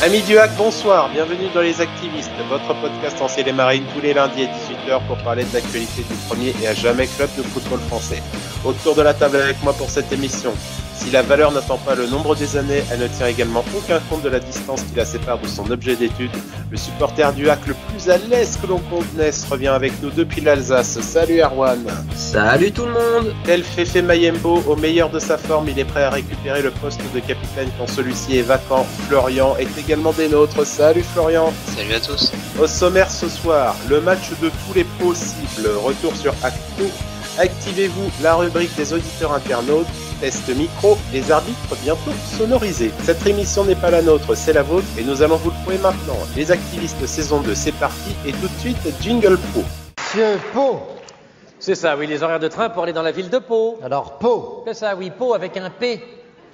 Amis du hack, bonsoir, bienvenue dans Les Activistes, votre podcast en ciel et marine tous les lundis à 18h pour parler de l'actualité du premier et à jamais club de football français. Autour de la table avec moi pour cette émission. Si la valeur n'attend pas le nombre des années, elle ne tient également aucun compte de la distance qui la sépare de son objet d'étude. Le supporter du hack le plus à l'aise que l'on connaisse revient avec nous depuis l'Alsace. Salut Erwan. Salut tout le monde. Tel Fefe Mayembo, au meilleur de sa forme, il est prêt à récupérer le poste de capitaine quand celui-ci est vacant. Florian est également des nôtres. Salut Florian. Salut à tous. Au sommaire ce soir, le match de tous les possibles. Retour sur Actu. Activez-vous la rubrique des auditeurs internautes. Test micro, les arbitres bientôt sonorisés. Cette émission n'est pas la nôtre, c'est la vôtre et nous allons vous le prouver maintenant. Les Activistes saison 2, c'est parti et tout de suite, jingle Pau. Monsieur Pau. C'est ça, oui, les horaires de train pour aller dans la ville de Pau. Alors Pau. C'est ça, oui, Pau avec un P.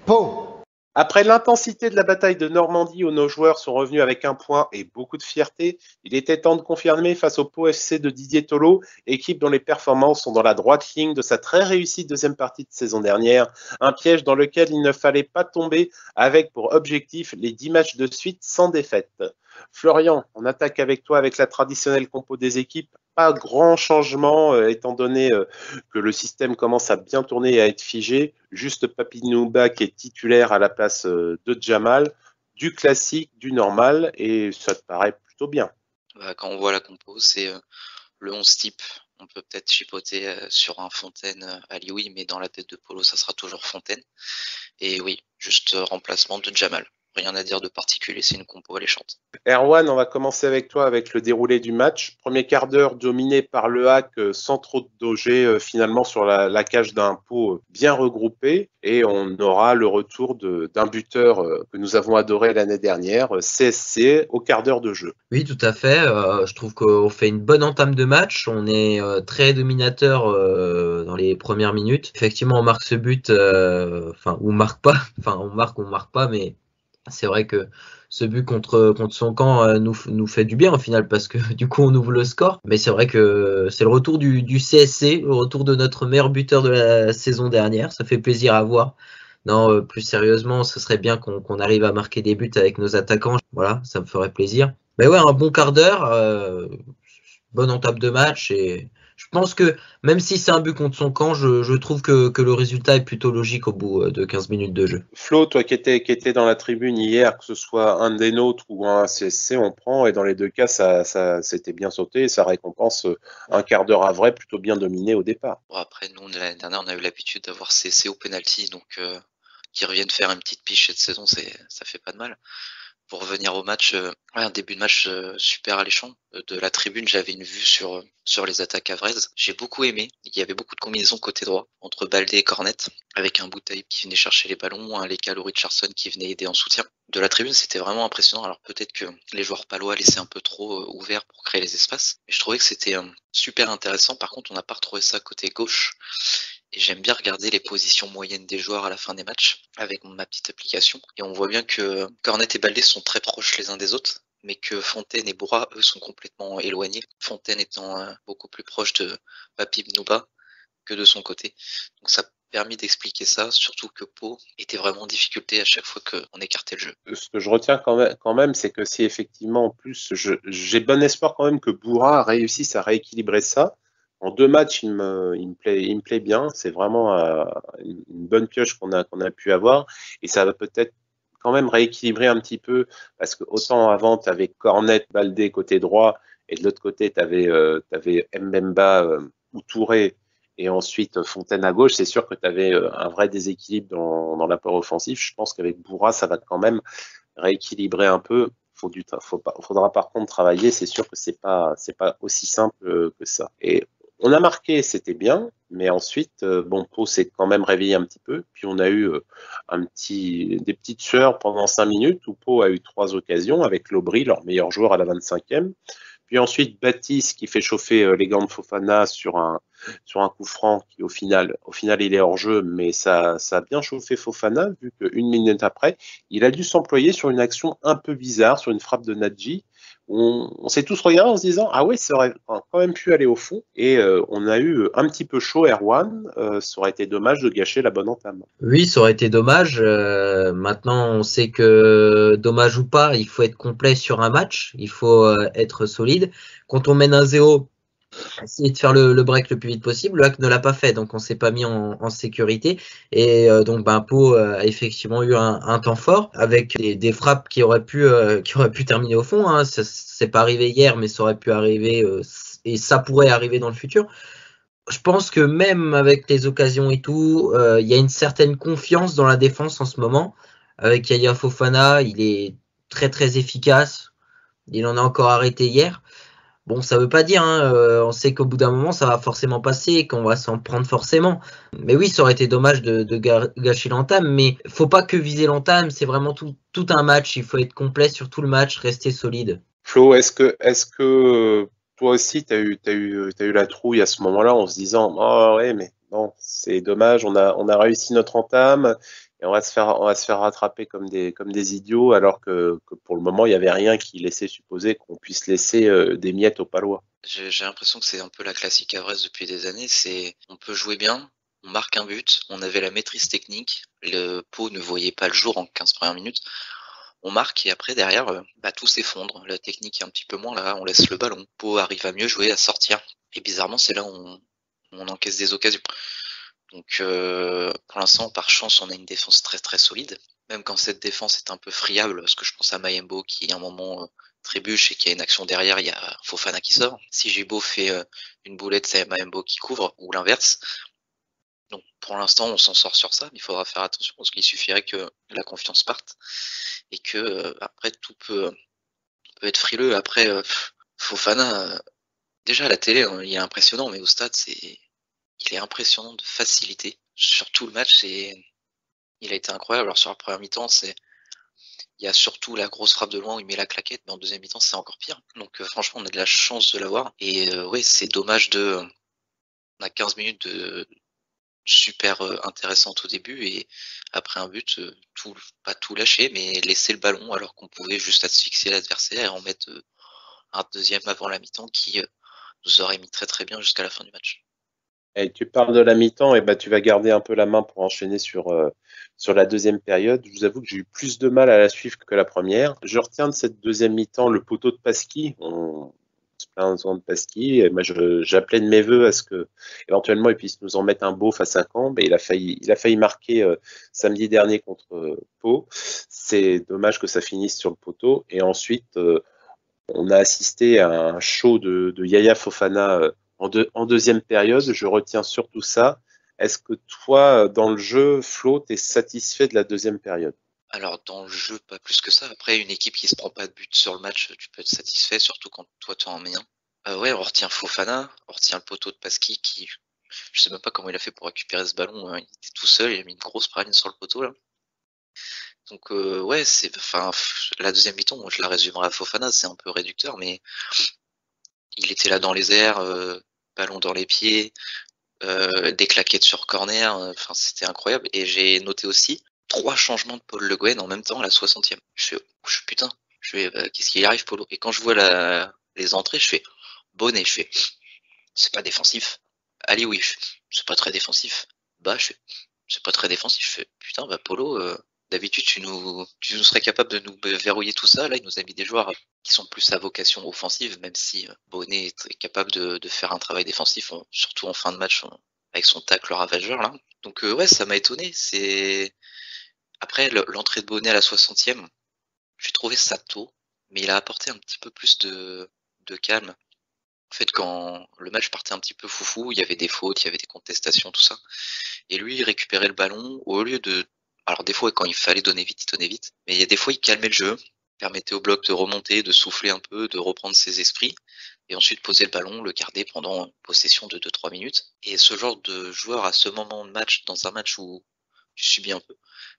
Pau. Après l'intensité de la bataille de Normandie où nos joueurs sont revenus avec un point et beaucoup de fierté, il était temps de confirmer face au Pau FC de Didier Tolo, équipe dont les performances sont dans la droite ligne de sa très réussie deuxième partie de saison dernière, un piège dans lequel il ne fallait pas tomber avec pour objectif les 10 matchs de suite sans défaite. Florian, on attaque avec toi avec la traditionnelle compo des équipes. Pas grand changement étant donné que le système commence à bien tourner et à être figé. Juste Papinouba qui est titulaire à la place de Jamal. Du classique, du normal et ça te paraît plutôt bien. Quand on voit la compo, c'est le 11 type. On peut peut-être chipoter sur un Fontaine à Lioui, mais dans la tête de Polo, ça sera toujours Fontaine. Et oui, juste remplacement de Jamal. Rien à dire de particulier, c'est une compo alléchante. Erwan, on va commencer avec toi avec le déroulé du match. Premier quart d'heure dominé par le hack sans trop de danger finalement sur la cage d'un Pau bien regroupé. Et on aura le retour d'un buteur que nous avons adoré l'année dernière, CSC, au quart d'heure de jeu. Oui, tout à fait. Je trouve qu'on fait une bonne entame de match. On est très dominateur dans les premières minutes. Effectivement, on marque ce but, ou on marque pas. Enfin, on marque pas, mais c'est vrai que ce but contre son camp nous fait du bien au final parce que du coup on ouvre le score. Mais c'est vrai que c'est le retour du CSC, le retour de notre meilleur buteur de la saison dernière. Ça fait plaisir à voir. Non, plus sérieusement, ce serait bien qu'on arrive à marquer des buts avec nos attaquants. Voilà, ça me ferait plaisir. Mais ouais, un bon quart d'heure, bonne entame de match et je pense que même si c'est un but contre son camp, je trouve que le résultat est plutôt logique au bout de 15 minutes de jeu. Flo, toi qui étais dans la tribune hier, que ce soit un des nôtres ou un CSC, on prend et dans les deux cas, ça s'était bien sauté et ça récompense un quart d'heure à vrai plutôt bien dominé au départ. Bon, après, nous, l'année dernière, on a eu l'habitude d'avoir CSC au penalty, donc qui reviennent faire une petite piche cette saison, ça fait pas de mal. Pour revenir au match, un début de match super alléchant. De la tribune, j'avais une vue sur les attaques avraises. J'ai beaucoup aimé. Il y avait beaucoup de combinaisons côté droit entre Baldé et Cornet, avec un Boutaïb qui venait chercher les ballons, un Lekal ou Richardson qui venait aider en soutien. De la tribune, c'était vraiment impressionnant. Alors peut-être que les joueurs palois laissaient un peu trop ouvert pour créer les espaces, mais je trouvais que c'était super intéressant. Par contre, on n'a pas retrouvé ça côté gauche. Et j'aime bien regarder les positions moyennes des joueurs à la fin des matchs avec ma petite application. Et on voit bien que Cornet et Baldé sont très proches les uns des autres, mais que Fontaine et Bourra, eux, sont complètement éloignés. Fontaine étant beaucoup plus proche de Papib Nouba que de son côté. Donc ça a permis d'expliquer ça, surtout que Pau était vraiment en difficulté à chaque fois qu'on écartait le jeu. Ce que je retiens quand même, c'est que si effectivement, en plus, j'ai bon espoir quand même que Bourra réussisse à rééquilibrer ça. En 2 matchs, il me plaît bien. C'est vraiment une bonne pioche qu'on a pu avoir. Et ça va peut-être quand même rééquilibrer un petit peu. Parce que autant avant, tu avais Cornet, Baldé côté droit. Et de l'autre côté, tu avais Mbemba ou Touré. Et ensuite, Fontaine à gauche. C'est sûr que tu avais un vrai déséquilibre dans l'apport offensif. Je pense qu'avec Bourra, ça va quand même rééquilibrer un peu. Faudra par contre travailler. C'est sûr que c'est pas aussi simple que ça. Et on a marqué, c'était bien, mais ensuite, Pau s'est quand même réveillé un petit peu. Puis on a eu des petites sueurs pendant 5 minutes où Pau a eu 3 occasions avec Lobry, leur meilleur joueur à la 25e. Puis ensuite, Baptiste qui fait chauffer les gants de Fofana sur un coup franc qui au final il est hors jeu, mais ça a bien chauffé Fofana vu qu'une minute après, il a dû s'employer sur une action un peu bizarre, sur une frappe de Nadji, On s'est tous regardés en se disant ah ouais, ça aurait quand même pu aller au fond. Et on a eu un petit peu chaud, Erwan. Ça aurait été dommage de gâcher la bonne entame. Oui, ça aurait été dommage. Maintenant, on sait que dommage ou pas, il faut être complet sur un match. Il faut être solide. Quand on mène 1-0, essayer de faire le break le plus vite possible. Le Hack ne l'a pas fait, donc on s'est pas mis en sécurité. Et donc, Pau a effectivement eu un temps fort avec des frappes qui auraient pu terminer au fond. Hein. C'est pas arrivé hier, mais ça aurait pu arriver et ça pourrait arriver dans le futur. Je pense que même avec les occasions et tout, il y a une certaine confiance dans la défense en ce moment. Avec Yaya Fofana, il est très très efficace. Il en a encore arrêté hier. Bon, ça veut pas dire, hein, on sait qu'au bout d'un moment, ça va forcément passer, qu'on va s'en prendre forcément. Mais oui, ça aurait été dommage de gâcher l'entame, mais faut pas que viser l'entame, c'est vraiment tout un match, il faut être complet sur tout le match, rester solide. Flo, est-ce que toi aussi, t'as eu la trouille à ce moment-là en se disant, oh ouais, mais non, c'est dommage, on a réussi notre entame et on va se faire rattraper comme des idiots, alors que pour le moment, il n'y avait rien qui laissait supposer qu'on puisse laisser des miettes aux Palois. J'ai l'impression que c'est un peu la classique à Brest depuis des années. C'est on peut jouer bien, on marque un but, on avait la maîtrise technique, le Pau ne voyait pas le jour en 15 premières minutes. On marque et après derrière, tout s'effondre. La technique est un petit peu moins là, on laisse le ballon. Pau arrive à mieux jouer, à sortir. Et bizarrement, c'est là où on encaisse des occasions. Donc pour l'instant, par chance, on a une défense très très solide. Même quand cette défense est un peu friable, parce que je pense à Mayembo qui à un moment trébuche et qui a une action derrière, il y a Fofana qui sort. Si Gibo fait une boulette, c'est Mayembo qui couvre, ou l'inverse. Donc pour l'instant, on s'en sort sur ça, mais il faudra faire attention parce qu'il suffirait que la confiance parte et que après tout peut être frileux. Après Fofana, déjà à la télé, hein, il est impressionnant, mais au stade, il est impressionnant de facilité sur tout le match. Il a été incroyable. Alors sur la première mi-temps, il y a surtout la grosse frappe de loin où il met la claquette, mais en deuxième mi-temps, c'est encore pire. Donc franchement, on a de la chance de l'avoir. Et ouais, c'est dommage on a 15 minutes de super intéressante au début et après un but, pas tout lâcher, mais laisser le ballon alors qu'on pouvait juste asphyxier l'adversaire et en mettre un deuxième avant la mi-temps qui nous aurait mis très très bien jusqu'à la fin du match. Et tu parles de la mi-temps, et ben tu vas garder un peu la main pour enchaîner sur la deuxième période. Je vous avoue que j'ai eu plus de mal à la suivre que la première. Je retiens de cette deuxième mi-temps le poteau de Pasqui. On se plaint souvent de Pasqui. Et moi, j'appelais de mes voeux à ce que éventuellement il puisse nous en mettre un beau face à Caen. Et il a failli marquer samedi dernier contre Pau. C'est dommage que ça finisse sur le poteau. Et ensuite, on a assisté à un show de Yaya Fofana en deuxième période. Je retiens surtout ça. Est-ce que toi, dans le jeu, Flo, t'es satisfait de la deuxième période? Alors dans le jeu, pas plus que ça. Après, une équipe qui se prend pas de but sur le match, tu peux être satisfait, surtout quand toi tu en mets un. Ouais, on retient Fofana, on retient le poteau de Pasqui qui, je sais même pas comment il a fait pour récupérer ce ballon. Hein. Il était tout seul, il a mis une grosse praline sur le poteau là. Donc ouais, la deuxième mi-temps, moi, je la résumerai à Fofana, c'est un peu réducteur, mais il était là dans les airs, ballon dans les pieds, des claquettes sur corner, enfin c'était incroyable. Et j'ai noté aussi 3 changements de Paul Le Guen en même temps à la 60e. Je fais putain, qu'est-ce qu'il y arrive Polo? Et quand je vois les entrées, je fais Bonnet, je fais c'est pas défensif. Ali oui, c'est pas très défensif. Bah je fais c'est pas très défensif. Je fais putain Polo, d'habitude tu nous serais capable de nous verrouiller tout ça. Là il nous a mis des joueurs qui sont plus à vocation offensive, même si Bonnet est capable de faire un travail défensif, surtout en fin de match avec son tacle ravageur là. Donc ouais, ça m'a étonné. Après l'entrée de Bonnet à la 60e, j'ai trouvé ça tôt, mais il a apporté un petit peu plus de calme. En fait, quand le match partait un petit peu foufou, il y avait des fautes, il y avait des contestations, tout ça. Et lui, il récupérait le ballon au lieu de. Alors des fois, quand il fallait donner vite, il donnait vite. Mais il y a des fois, il calmait le jeu, permettait au bloc de remonter, de souffler un peu, de reprendre ses esprits, et ensuite poser le ballon, le garder pendant une possession de 2-3 minutes. Et ce genre de joueur à ce moment de match, dans un match où tu subis un peu,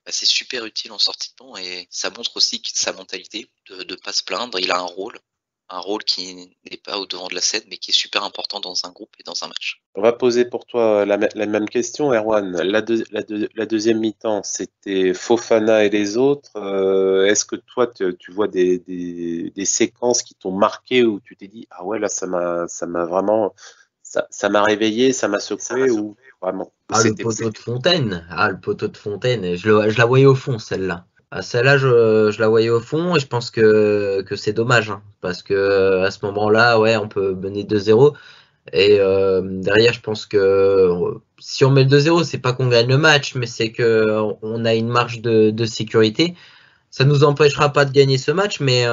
c'est super utile en sortie de banc et ça montre aussi sa mentalité de pas se plaindre. Il a un rôle un rôle qui n'est pas au devant de la scène, mais qui est super important dans un groupe et dans un match. On va poser pour toi la même question, Erwan. La deuxième mi-temps, c'était Fofana et les autres. Est-ce que toi, tu vois des séquences qui t'ont marqué où tu t'es dit, ah ouais, là, ça m'a vraiment, ça m'a réveillé, ça m'a secoué, ou vraiment? Le poteau de Fontaine. Le poteau de Fontaine. Je la voyais au fond, celle-là. Celle-là, je la voyais au fond et je pense que c'est dommage, hein, parce que à ce moment-là, ouais, on peut mener 2-0 et derrière, je pense que si on met le 2-0, c'est pas qu'on gagne le match, mais c'est que on a une marge de sécurité. Ça nous empêchera pas de gagner ce match, mais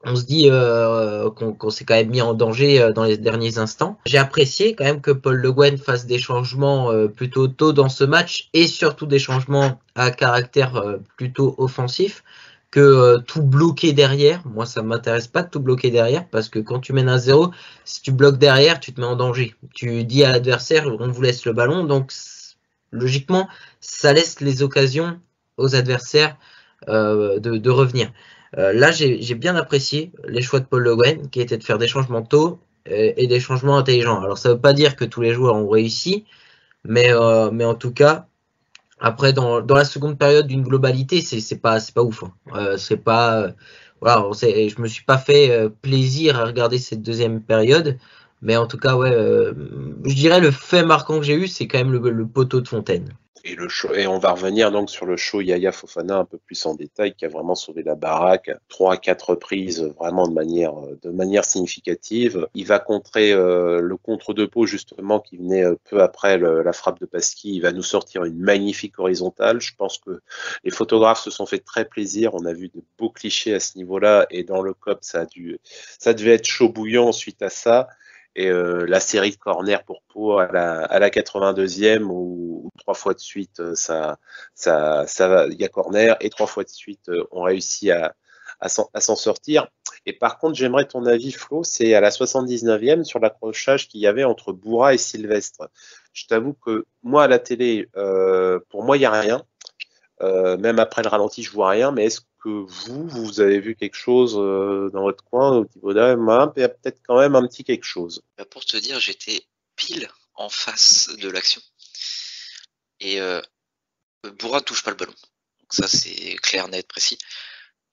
on se dit qu'on s'est quand même mis en danger dans les derniers instants. J'ai apprécié quand même que Paul Le Guen fasse des changements plutôt tôt dans ce match et surtout des changements à caractère plutôt offensif que tout bloquer derrière. Moi, ça m'intéresse pas de tout bloquer derrière parce que quand tu mènes 1-0, si tu bloques derrière, tu te mets en danger. Tu dis à l'adversaire, on vous laisse le ballon, donc logiquement, ça laisse les occasions aux adversaires de revenir. Là, j'ai bien apprécié les choix de Paul Le Guen, qui étaient de faire des changements tôt et des changements intelligents. Alors, ça veut pas dire que tous les joueurs ont réussi, mais en tout cas, après, dans la seconde période d'une globalité, c'est pas ouf. Hein. C'est pas, voilà, je me suis pas fait plaisir à regarder cette deuxième période, mais en tout cas, ouais, je dirais le fait marquant que j'ai eu, c'est quand même le poteau de Fontaine. Et on va revenir donc sur le show Yaya Fofana un peu plus en détail, qui a vraiment sauvé la baraque, 3 à 4 reprises vraiment de manière significative. Il va contrer le contre de Pau justement qui venait peu après la frappe de Pasqui. Il va nous sortir une magnifique horizontale. Je pense que les photographes se sont fait très plaisir. On a vu de beaux clichés à ce niveau-là et dans le COP ça devait être chaud bouillant suite à ça. Et la série de corner pour Pau à la 82e où 3 fois de suite il y a corner et 3 fois de suite on réussit à s'en sortir. Et par contre, j'aimerais ton avis, Flo, c'est à la 79e sur l'accrochage qu'il y avait entre Boura et Sylvestre. Je t'avoue que moi à la télé, pour moi il n'y a rien. Même après le ralenti, je vois rien, mais est-ce que vous avez vu quelque chose dans votre coin au niveau d'un il y a peut-être quand même un petit quelque chose. Pour te dire, j'étais pile en face de l'action. Et Boura ne touche pas le ballon. Donc ça, c'est clair, net, précis.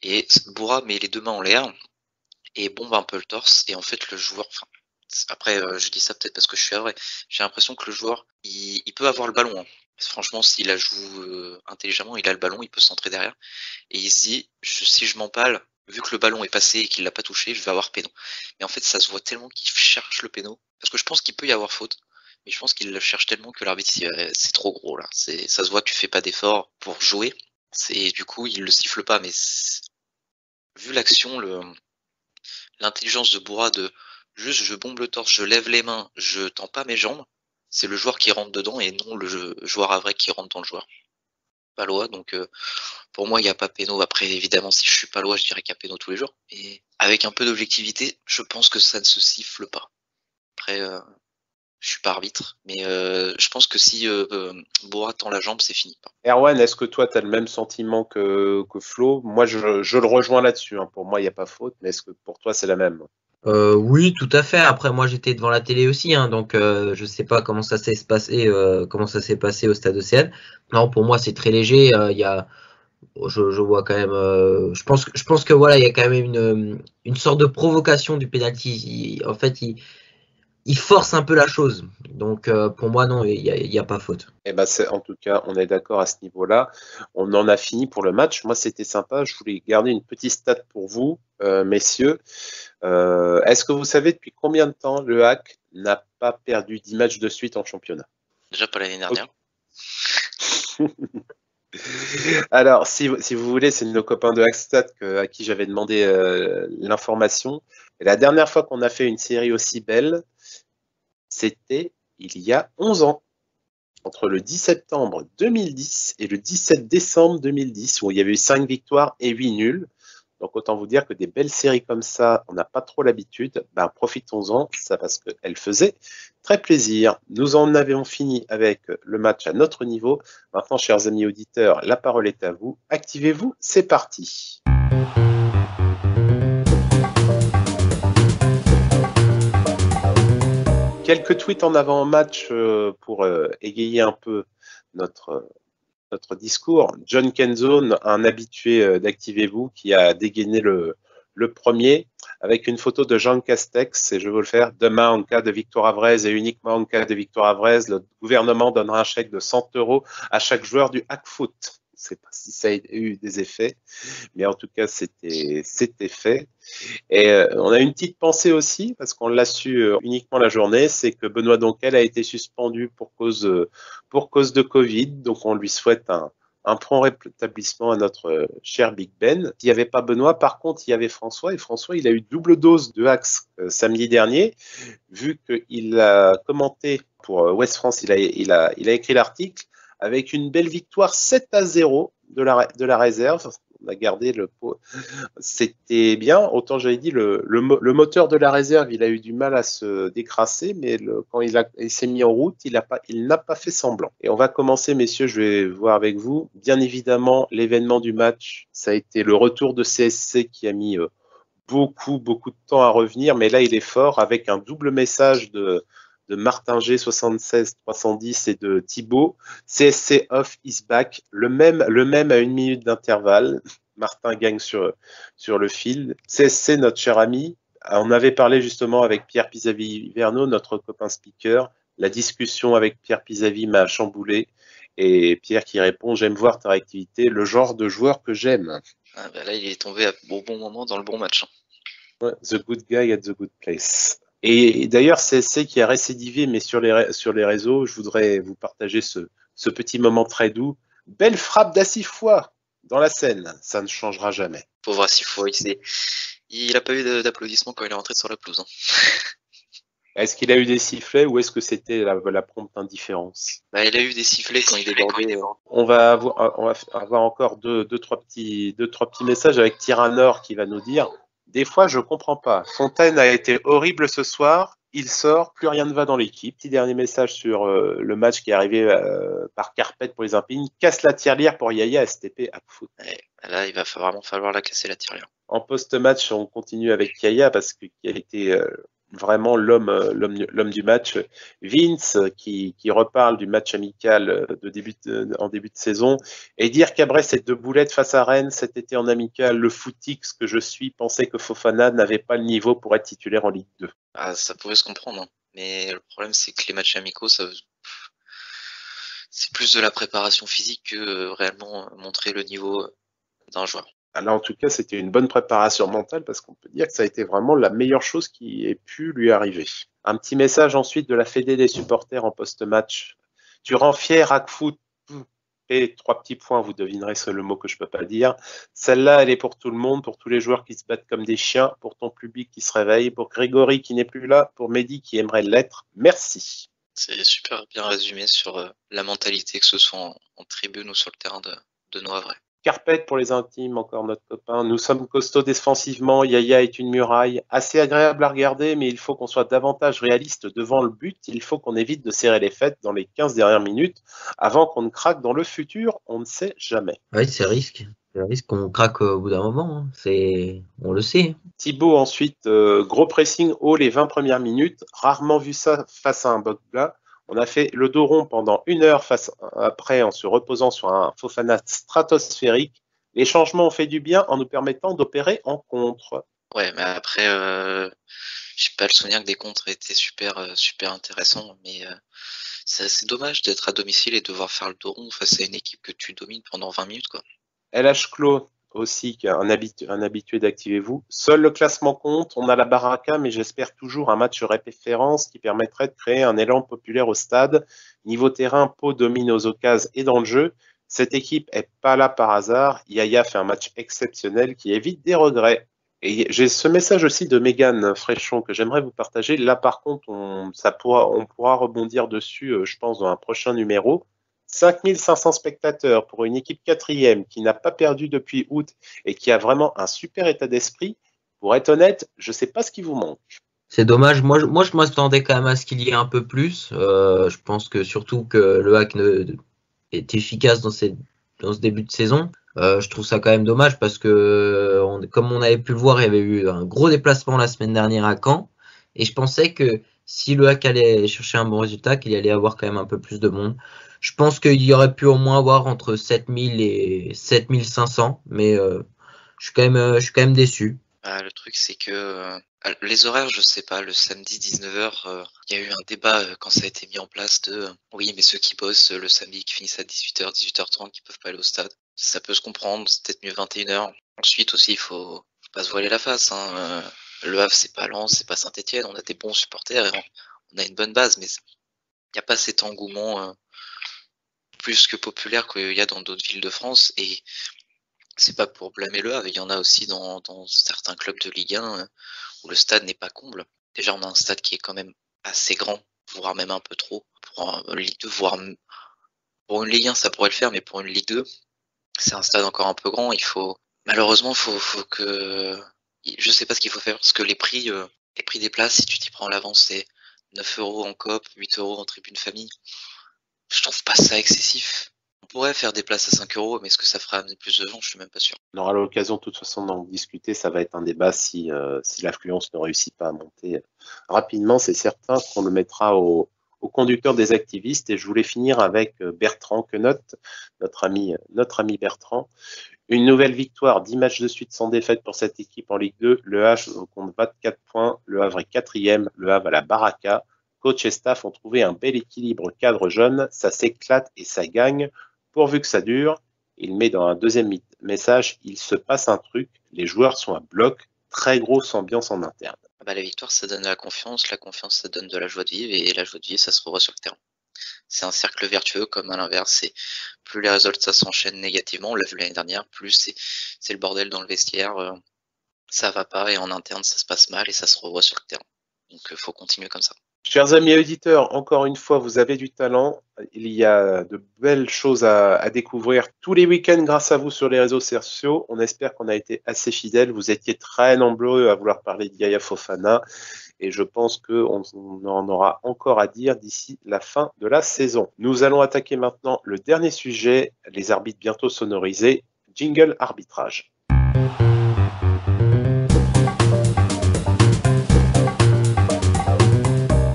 Et Boura met les deux mains en l'air et bombe un peu le torse. Et en fait, le joueur... Après, je dis ça peut-être parce que je suis vrai. J'ai l'impression que le joueur, il peut avoir le ballon. Hein. Franchement, s'il la joue intelligemment, il a le ballon, il peut centrer derrière. Et il se dit, si je m'empale, vu que le ballon est passé et qu'il l'a pas touché, je vais avoir péno. Mais en fait, ça se voit tellement qu'il cherche le péno. Parce que je pense qu'il peut y avoir faute. Mais je pense qu'il le cherche tellement que l'arbitre, c'est trop gros là. Ça se voit, tu fais pas d'effort pour jouer. Du coup, il le siffle pas. Mais vu l'action, l'intelligence de Boura de juste je bombe le torse, je lève les mains, je tends pas mes jambes. C'est le joueur qui rentre dedans et non le joueur à vrai qui rentre dans le joueur. Palois, donc pour moi il n'y a pas péno. Après évidemment si je suis palois je dirais qu'il y a péno tous les jours. Et avec un peu d'objectivité, je pense que ça ne se siffle pas. Après je suis pas arbitre, mais je pense que si Boura tend la jambe, c'est fini. Erwan, est-ce que toi tu as le même sentiment que Flo? Moi je le rejoins là-dessus, hein. Pour moi il n'y a pas faute, mais est-ce que pour toi c'est la même? Oui, tout à fait. Après, moi, j'étais devant la télé aussi, hein, donc je sais pas comment ça s'est passé au Stade Océane. Non, pour moi, c'est très léger. Je vois quand même. Je pense que voilà, il y a quand même une sorte de provocation du penalty. En fait, il force un peu la chose. Donc, pour moi, non, il y a pas faute. Eh ben, en tout cas, on est d'accord à ce niveau-là. On en a fini pour le match. Moi, c'était sympa. Je voulais garder une petite stat pour vous, messieurs. Est-ce que vous savez depuis combien de temps le HAC n'a pas perdu 10 matchs de suite en championnat? Déjà pas l'année dernière. Okay. Alors, si vous voulez, c'est nos copains de Hackstat à qui j'avais demandé l'information. Et la dernière fois qu'on a fait une série aussi belle, c'était il y a 11 ans, entre le 10 septembre 2010 et le 17 décembre 2010, où il y avait eu 5 victoires et 8 nuls. Donc autant vous dire que des belles séries comme ça, on n'a pas trop l'habitude. Profitons-en, ça parce qu'elles faisaient très plaisir. Nous en avions fini avec le match à notre niveau. Maintenant, chers amis auditeurs, la parole est à vous. Activez-vous, c'est parti. quelques tweets en avant-match pour égayer un peu notre discours. John Kenzone, un habitué d'Activez-vous, qui a dégainé le premier avec une photo de Jean Castex, et je veux le faire. Demain, en cas de victoire havraise et uniquement en cas de victoire havraise, le gouvernement donnera un chèque de 100 € à chaque joueur du hack-foot. Je ne sais pas si ça a eu des effets, mais en tout cas, c'était fait. Et on a une petite pensée aussi, parce qu'on l'a su uniquement la journée, c'est que Benoît Donquel a été suspendu pour cause de Covid. Donc, on lui souhaite un prompt rétablissement à notre cher Big Ben. S'il n'y avait pas Benoît, par contre, il y avait François. Et François, il a eu double dose de Axe samedi dernier, vu qu'il a commenté pour Ouest France, il a écrit l'article avec une belle victoire 7-0 de la réserve. On a gardé le pot. C'était bien. Autant j'avais dit, le moteur de la réserve, il a eu du mal à se décrasser, mais quand il s'est mis en route, il n'a pas fait semblant. Et on va commencer, messieurs, je vais voir avec vous. Bien évidemment, l'événement du match, ça a été le retour de CSC qui a mis beaucoup de temps à revenir, mais là, il est fort avec un double message de Martin G 76 310 et de Thibaut. CSC off is back. Le même à 1 minute d'intervalle. Martin gagne sur le fil. CSC, notre cher ami, on avait parlé justement avec Pierre Pisavi-Verneau, notre copain speaker. La discussion avec Pierre Pisavi m'a chamboulé. Et Pierre qui répond: j'aime voir ta réactivité, le genre de joueur que j'aime. Ah bah là, il est tombé au bon moment dans le bon match. Ouais, the good guy at the good place. Et d'ailleurs, CSC qui a récidivé, mais sur les réseaux, je voudrais vous partager ce petit moment très doux. Belle frappe d'Assifoy dans la scène, ça ne changera jamais. Pauvre Assifoy, il a pas eu d'applaudissements quand il est rentré sur la pelouse. Est-ce qu'il a eu des sifflets ou est-ce que c'était la prompte indifférence? Bah, il a eu des sifflets quand il débordait. On va avoir encore deux, trois petits messages avec Tyrannor qui va nous dire: des fois, je comprends pas. Fontaine a été horrible ce soir. Il sort, plus rien ne va dans l'équipe. Petit dernier message sur le match qui est arrivé par Carpette pour les Impines. Casse la tirelire pour Yaya STP à foot. Ouais, là, il va vraiment falloir la casser la tirelire. En post-match, on continue avec Yaya parce qu'il a été vraiment l'homme du match. Vince qui reparle du match amical en début de saison, et dire qu'après ces 2 boulettes face à Rennes cet été en amical, le footix que je suis pensait que Fofana n'avait pas le niveau pour être titulaire en Ligue 2. Ah, ça pouvait se comprendre, hein. Mais le problème, c'est que les matchs amicaux, c'est plus de la préparation physique que réellement montrer le niveau d'un joueur. Là, en tout cas, c'était une bonne préparation mentale parce qu'on peut dire que ça a été vraiment la meilleure chose qui ait pu lui arriver. Un petit message ensuite de la Fédé des supporters en post-match. Tu rends fier Hackfoot et 3 petits points, vous devinerez, c'est le mot que je peux pas dire. Celle-là, elle est pour tout le monde, pour tous les joueurs qui se battent comme des chiens, pour ton public qui se réveille, pour Grégory qui n'est plus là, pour Mehdi qui aimerait l'être. Merci. C'est super bien résumé sur la mentalité, que ce soit en tribune ou sur le terrain de nos Havrais. Carpette pour les intimes, encore notre copain. Nous sommes costauds défensivement. Yaya est une muraille. Assez agréable à regarder, mais il faut qu'on soit davantage réaliste devant le but. Il faut qu'on évite de serrer les fêtes dans les 15 dernières minutes avant qu'on ne craque dans le futur. On ne sait jamais. Oui, c'est risque. C'est un risque qu'on craque au bout d'un moment. On le sait. Thibaut, ensuite, gros pressing haut les 20 premières minutes. Rarement vu ça face à un Bogba. On a fait le dos rond pendant 1 heure après en se reposant sur un Fofana stratosphérique. Les changements ont fait du bien en nous permettant d'opérer en contre. Ouais, mais après, j'ai pas le souvenir que des contres étaient super intéressants, mais c'est dommage d'être à domicile et devoir faire le dos rond face à une équipe que tu domines pendant 20 minutes, quoi. LH Clos aussi, un habitué d'Activez-vous. Seul le classement compte, on a la baraka, mais j'espère toujours un match référence qui permettrait de créer un élan populaire au stade. Niveau terrain, Pau domine aux occasions et dans le jeu. Cette équipe est pas là par hasard. Yaya fait un match exceptionnel qui évite des regrets. Et j'ai ce message aussi de Mégane Fréchon que j'aimerais vous partager. Là, par contre, on pourra rebondir dessus, je pense, dans un prochain numéro. 5500 spectateurs pour une équipe 4e qui n'a pas perdu depuis août et qui a vraiment un super état d'esprit. Pour être honnête, je ne sais pas ce qui vous manque. C'est dommage. Moi, je m'attendais quand même à ce qu'il y ait un peu plus. Je pense que surtout que le hack est efficace dans ce début de saison. Je trouve ça quand même dommage parce que, comme on avait pu le voir, il y avait eu un gros déplacement la semaine dernière à Caen. Et je pensais que si le HAC allait chercher un bon résultat, qu'il allait avoir quand même un peu plus de monde. Je pense qu'il y aurait pu au moins avoir entre 7000 et 7500, mais je suis quand même déçu. Le truc, c'est que les horaires, je sais pas, le samedi 19h, il y a eu un débat quand ça a été mis en place de oui, mais ceux qui bossent le samedi, qui finissent à 18h, 18h30, qui peuvent pas aller au stade. Ça peut se comprendre, c'est peut-être mieux 21h. Ensuite aussi, il faut pas se voiler la face. Le Havre, c'est pas Lens, c'est pas Saint-Etienne, on a des bons supporters et on a une bonne base, mais il n'y a pas cet engouement plus que populaire qu'il y a dans d'autres villes de France. Et c'est pas pour blâmer le Havre, il y en a aussi dans certains clubs de Ligue 1 où le stade n'est pas comble. Déjà, on a un stade qui est quand même assez grand, voire même un peu trop. Pour une Ligue 2, voire pour une Ligue 1, ça pourrait le faire, mais pour une Ligue 2, c'est un stade encore un peu grand. Malheureusement, faut que, je sais pas ce qu'il faut faire, parce que les prix des places, si tu t'y prends à l'avance, c'est 9 € en coop, 8 € en tribune famille. Je trouve pas ça excessif. On pourrait faire des places à 5 €, mais est-ce que ça fera amener plus de gens? Je suis même pas sûr. On aura l'occasion de toute façon d'en discuter. Ça va être un débat si l'affluence ne réussit pas à monter rapidement. C'est certain qu'on le mettra au conducteur des activistes. Et je voulais finir avec Bertrand Quenotte, notre ami Bertrand. Une nouvelle victoire, 10 matchs de suite sans défaite pour cette équipe en Ligue 2. Le Havre compte 24 points. Le Havre est 4e. Le Havre à la baraka. Coach et staff ont trouvé un bel équilibre cadre jeune. Ça s'éclate et ça gagne. Pourvu que ça dure. Il met dans un deuxième message, il se passe un truc, les joueurs sont à bloc, très grosse ambiance en interne. La victoire, ça donne la confiance, ça donne de la joie de vivre, et la joie de vivre, ça se revoit sur le terrain. C'est un cercle vertueux, comme à l'inverse, plus les résultats s'enchaînent négativement, on l'a vu l'année dernière, plus c'est le bordel dans le vestiaire, ça va pas, et en interne, ça se passe mal, et ça se revoit sur le terrain. Donc, faut continuer comme ça. Chers amis auditeurs, encore une fois, vous avez du talent. Il y a de belles choses à découvrir tous les week-ends grâce à vous sur les réseaux sociaux. On espère qu'on a été assez fidèles. Vous étiez très nombreux à vouloir parler d'Yaya Fofana et je pense qu'on en aura encore à dire d'ici la fin de la saison. Nous allons attaquer maintenant le dernier sujet, les arbitres bientôt sonorisés. Jingle arbitrage.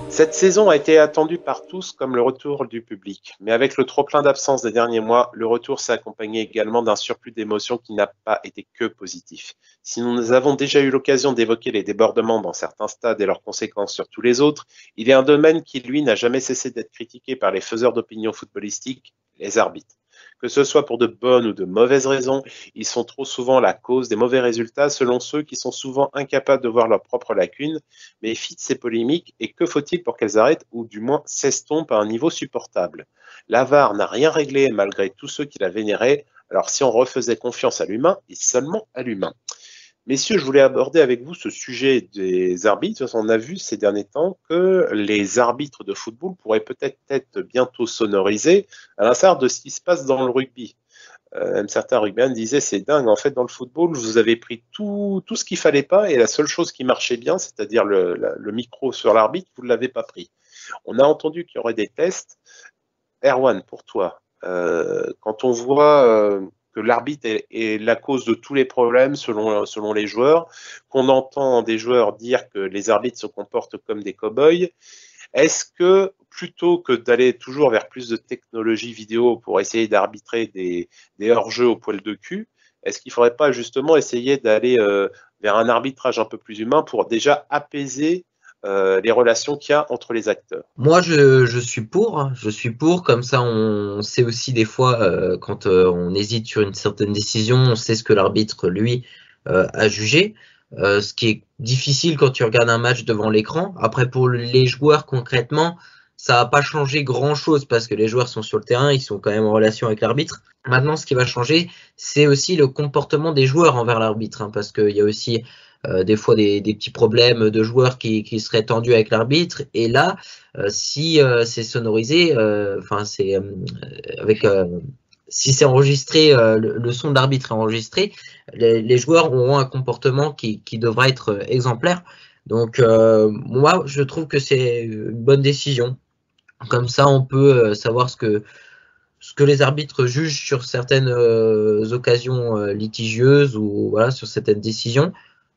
Cette saison a été attendue par tous comme le retour du public. Mais avec le trop-plein d'absence des derniers mois, le retour s'est accompagné également d'un surplus d'émotions qui n'a pas été que positif. Si nous avons déjà eu l'occasion d'évoquer les débordements dans certains stades et leurs conséquences sur tous les autres, il y a un domaine qui, lui, n'a jamais cessé d'être critiqué par les faiseurs d'opinion footballistiques, les arbitres. Que ce soit pour de bonnes ou de mauvaises raisons, ils sont trop souvent la cause des mauvais résultats selon ceux qui sont souvent incapables de voir leurs propres lacunes. Mais évite ces polémiques et que faut-il pour qu'elles arrêtent ou du moins s'estompent à un niveau supportable? La VAR n'a rien réglé malgré tous ceux qui la vénéraient, alors si on refaisait confiance à l'humain et seulement à l'humain. Messieurs, je voulais aborder avec vous ce sujet des arbitres. On a vu ces derniers temps que les arbitres de football pourraient peut-être être bientôt sonorisés, à l'instar de ce qui se passe dans le rugby. Même certains rugbymen disaient c'est dingue, en fait dans le football vous avez pris tout ce qu'il fallait pas et la seule chose qui marchait bien, c'est-à-dire le micro sur l'arbitre, vous ne l'avez pas pris. On a entendu qu'il y aurait des tests. Erwan, pour toi, quand on voit que l'arbitre est la cause de tous les problèmes selon les joueurs, qu'on entend des joueurs dire que les arbitres se comportent comme des cow-boys, est-ce que plutôt que d'aller toujours vers plus de technologie vidéo pour essayer d'arbitrer des hors-jeux au poil de cul, est-ce qu'il ne faudrait pas justement essayer d'aller vers un arbitrage un peu plus humain pour déjà apaiser les relations qu'il y a entre les acteurs? Moi, je suis pour. Comme ça, on sait aussi des fois quand on hésite sur une certaine décision, on sait ce que l'arbitre lui a jugé. Ce qui est difficile quand tu regardes un match devant l'écran. Après, pour les joueurs concrètement, ça va pas changer grand-chose parce que les joueurs sont sur le terrain, ils sont quand même en relation avec l'arbitre. Maintenant, ce qui va changer, c'est aussi le comportement des joueurs envers l'arbitre, parce qu'il y a aussi des fois des petits problèmes de joueurs qui seraient tendus avec l'arbitre. Et là, si c'est sonorisé, si c'est enregistré, le son de l'arbitre est enregistré, les joueurs auront un comportement qui devra être exemplaire. Donc moi, je trouve que c'est une bonne décision. Comme ça, on peut savoir ce que les arbitres jugent sur certaines occasions litigieuses ou voilà sur certaines décisions.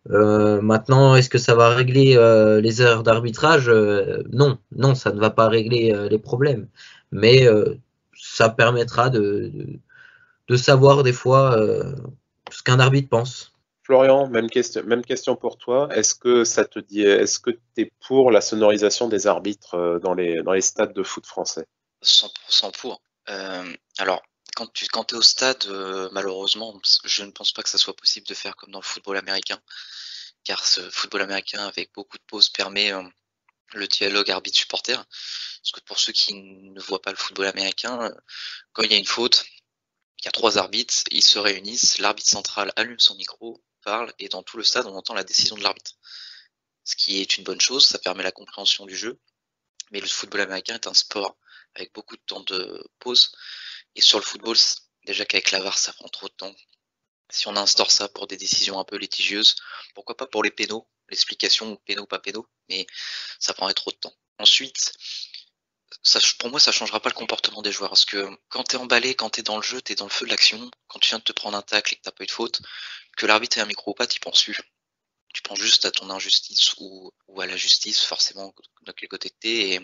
Maintenant, est-ce que ça va régler les erreurs d'arbitrage? Non, non, ça ne va pas régler les problèmes. Mais ça permettra de savoir des fois ce qu'un arbitre pense. Florian, même question pour toi. Est-ce que tu es pour la sonorisation des arbitres dans les stades de foot français? 100% pour. Alors, quand tu es au stade, malheureusement, je ne pense pas que ça soit possible de faire comme dans le football américain, car ce football américain avec beaucoup de pauses permet le dialogue arbitre-supporter. Parce que pour ceux qui ne voient pas le football américain, quand il y a une faute, il y a 3 arbitres, ils se réunissent, l'arbitre central allume son micro, parle, et dans tout le stade, on entend la décision de l'arbitre. Ce qui est une bonne chose, ça permet la compréhension du jeu. Mais le football américain est un sport avec beaucoup de temps de pause. Et sur le football, déjà qu'avec la VAR, ça prend trop de temps. Si on instaure ça pour des décisions un peu litigieuses, pourquoi pas pour les pénaux, l'explication pénaux, pas pénaux, mais ça prendrait trop de temps. Ensuite, pour moi, ça changera pas le comportement des joueurs. Parce que quand t'es emballé, quand t'es dans le jeu, t'es dans le feu de l'action, quand tu viens de te prendre un tacle et que t'as pas eu de faute, que l'arbitre ait un micro ou pas, t'y penses plus. Tu penses juste à ton injustice ou à la justice, forcément, de quel côté t'es,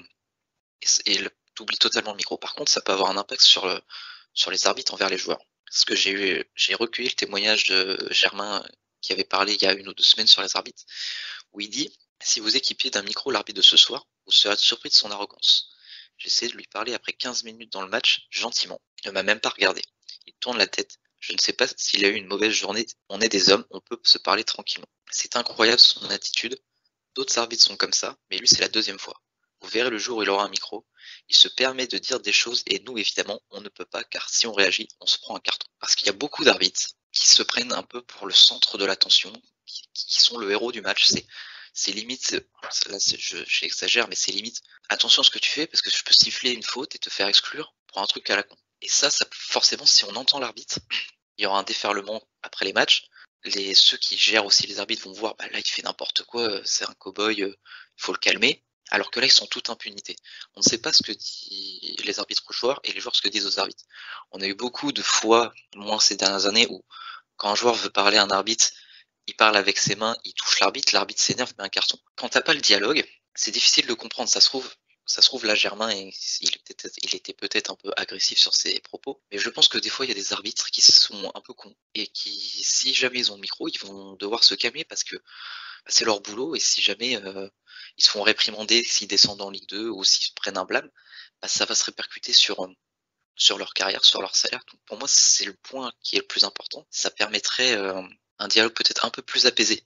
et t'oublies totalement le micro. Par contre, ça peut avoir un impact sur les arbitres envers les joueurs. Parce que j'ai recueilli le témoignage de Germain qui avait parlé il y a 1 ou 2 semaines sur les arbitres, où il dit: si vous équipiez d'un micro l'arbitre de ce soir, vous serez surpris de son arrogance. J'ai essayé de lui parler après 15 minutes dans le match, gentiment. Il ne m'a même pas regardé. Il tourne la tête. Je ne sais pas s'il a eu une mauvaise journée. On est des hommes, on peut se parler tranquillement. C'est incroyable son attitude. D'autres arbitres sont comme ça, mais lui c'est la 2e fois. Vous verrez le jour où il aura un micro, il se permet de dire des choses et nous évidemment on ne peut pas, car si on réagit, on se prend un carton. Parce qu'il y a beaucoup d'arbitres qui se prennent un peu pour le centre de l'attention, qui sont le héros du match. C'est limite, là j'exagère, mais c'est limite, attention à ce que tu fais parce que je peux siffler une faute et te faire exclure pour un truc à la con. Et ça forcément, si on entend l'arbitre, il y aura un déferlement après les matchs. Ceux qui gèrent aussi les arbitres vont voir, bah là il fait n'importe quoi, c'est un cow-boy, il faut le calmer. Alors que là ils sont toute impunité. On ne sait pas ce que disent les arbitres aux joueurs et les joueurs ce que disent aux arbitres. On a eu beaucoup de fois, moins ces dernières années, où quand un joueur veut parler à un arbitre, il parle avec ses mains, il touche l'arbitre s'énerve, met un carton. Quand t'as pas le dialogue, c'est difficile de comprendre. Ça se trouve là, Germain, il était peut-être un peu agressif sur ses propos, mais je pense que des fois, il y a des arbitres qui sont un peu cons et qui, si jamais ils ont le micro, ils vont devoir se calmer parce que c'est leur boulot et si jamais ils se font réprimander s'ils descendent en Ligue 2 ou s'ils prennent un blâme, bah, ça va se répercuter sur leur carrière, sur leur salaire. Donc pour moi, c'est le point qui est le plus important. Ça permettrait un dialogue peut-être un peu plus apaisé.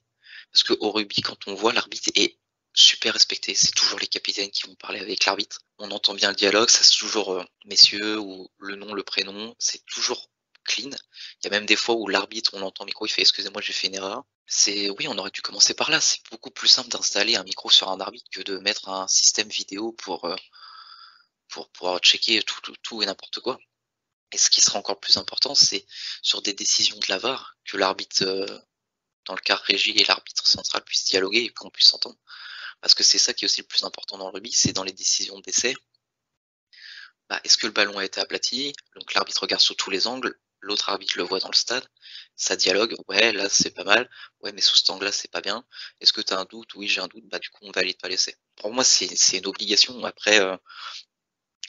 Parce qu'au rugby, quand on voit l'arbitre est super respecté, c'est toujours les capitaines qui vont parler avec l'arbitre. On entend bien le dialogue, ça c'est toujours messieurs ou le nom, le prénom, c'est toujours clean. Il y a même des fois où l'arbitre, on l'entend au micro, il fait excusez-moi, j'ai fait une erreur. Oui, on aurait dû commencer par là. C'est beaucoup plus simple d'installer un micro sur un arbitre que de mettre un système vidéo pour pouvoir checker tout et n'importe quoi. Et ce qui sera encore plus important, c'est sur des décisions de la VAR, que l'arbitre, dans le cas régie et l'arbitre central puissent dialoguer et qu'on puisse s'entendre. Parce que c'est ça qui est aussi le plus important dans le rugby, c'est dans les décisions d'essai. Bah, est-ce que le ballon a été aplati? Donc l'arbitre regarde sur tous les angles, l'autre arbitre le voit dans le stade, ça dialogue, ouais là c'est pas mal, ouais mais sous cet angle là c'est pas bien, est-ce que t'as un doute? Oui j'ai un doute, bah du coup on valide pas l'essai. Pour moi c'est une obligation. Après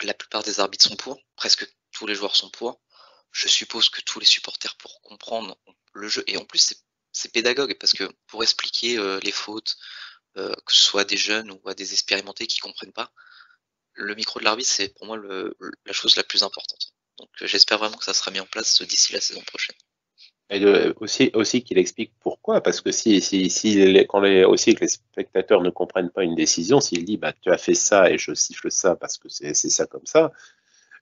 la plupart des arbitres sont pour, presque tous les joueurs sont pour. Je suppose que tous les supporters pour comprendre le jeu, et en plus c'est pédagogue parce que pour expliquer les fautes, que ce soit à des jeunes ou à des expérimentés qui comprennent pas, le micro de l'arbitre c'est pour moi la chose la plus importante. Donc j'espère vraiment que ça sera mis en place d'ici la saison prochaine. Et aussi qu'il explique pourquoi, parce que aussi que les spectateurs ne comprennent pas une décision, s'il dit bah tu as fait ça et je siffle ça parce que c'est ça comme ça,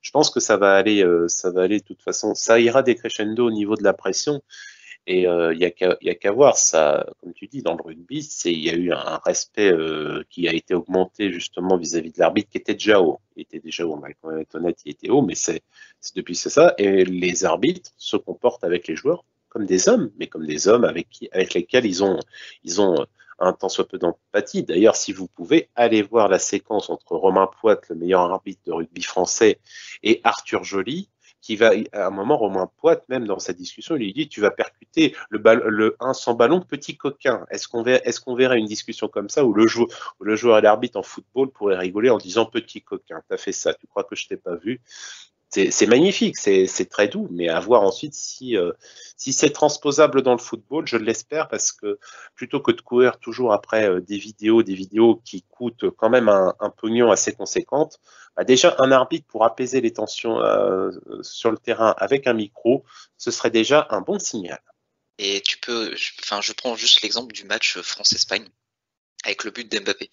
je pense que ça va aller de toute façon, ça ira décrescendo au niveau de la pression. Et il y a qu'à voir ça, comme tu dis, dans le rugby, il y a eu un respect qui a été augmenté justement vis-à-vis de l'arbitre qui était déjà haut. Il était déjà haut, on va quand même être honnête, il était haut, mais c'est depuis c'est ça. Et les arbitres se comportent avec les joueurs comme des hommes, mais comme des hommes avec lesquels ils ont un tant soit peu d'empathie. D'ailleurs, si vous pouvez, aller voir la séquence entre Romain Poite, le meilleur arbitre de rugby français, et Arthur Joly. qui va, à un moment, Romain Poite, même dans sa discussion, il lui dit, tu vas percuter le 1 sans ballon, petit coquin. Est-ce qu'on verrait une discussion comme ça où le joueur et l'arbitre en football pourraient rigoler en disant, petit coquin, t'as fait ça, tu crois que je t'ai pas vu? C'est magnifique, c'est très doux, mais à voir ensuite si c'est transposable dans le football, je l'espère, parce que plutôt que de courir toujours après des vidéos qui coûtent quand même un pognon assez conséquente, bah déjà un arbitre pour apaiser les tensions sur le terrain avec un micro, ce serait déjà un bon signal. Et je prends juste l'exemple du match France-Espagne avec le but d'Mbappé.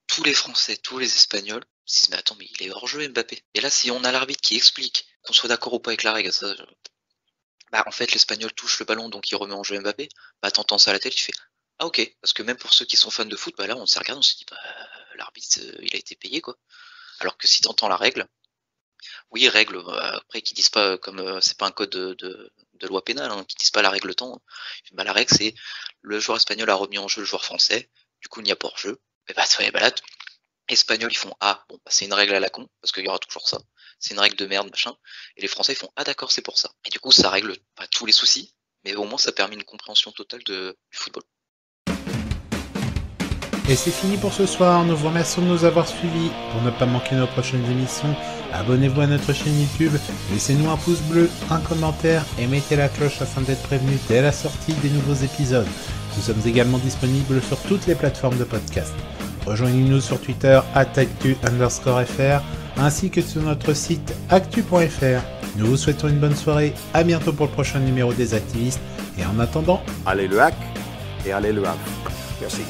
Tous les Français, tous les Espagnols se disent mais attends, mais il est hors jeu Mbappé. Et là, si on a l'arbitre qui explique, qu'on soit d'accord ou pas avec la règle, en fait l'Espagnol touche le ballon donc il remet en jeu Mbappé, bah t'entends ça à la télé, tu fais ah ok, parce que même pour ceux qui sont fans de foot, bah là on s'est regardé, on s'est dit l'arbitre il a été payé quoi. Alors que si t'entends la règle, oui règle, après qui disent pas comme c'est pas un code de loi pénale, qui disent pas la règle temps, la règle c'est le joueur espagnol a remis en jeu le joueur français, du coup il n'y a pas hors jeu. Et là, Espagnols ils font c'est une règle à la con parce qu'il y aura toujours ça, c'est une règle de merde machin, et les Français ils font d'accord c'est pour ça, et du coup ça règle pas tous les soucis, mais au moins ça permet une compréhension totale du football. Et c'est fini pour ce soir, nous vous remercions de nous avoir suivis. Pour ne pas manquer nos prochaines émissions, abonnez-vous à notre chaîne YouTube, laissez-nous un pouce bleu, un commentaire et mettez la cloche afin d'être prévenu dès la sortie des nouveaux épisodes. Nous sommes également disponibles sur toutes les plateformes de podcast. Rejoignez-nous sur Twitter @actu_fr ainsi que sur notre site actu.fr. Nous vous souhaitons une bonne soirée, à bientôt pour le prochain numéro des Activistes et en attendant, allez le hack et allez le hack. Merci.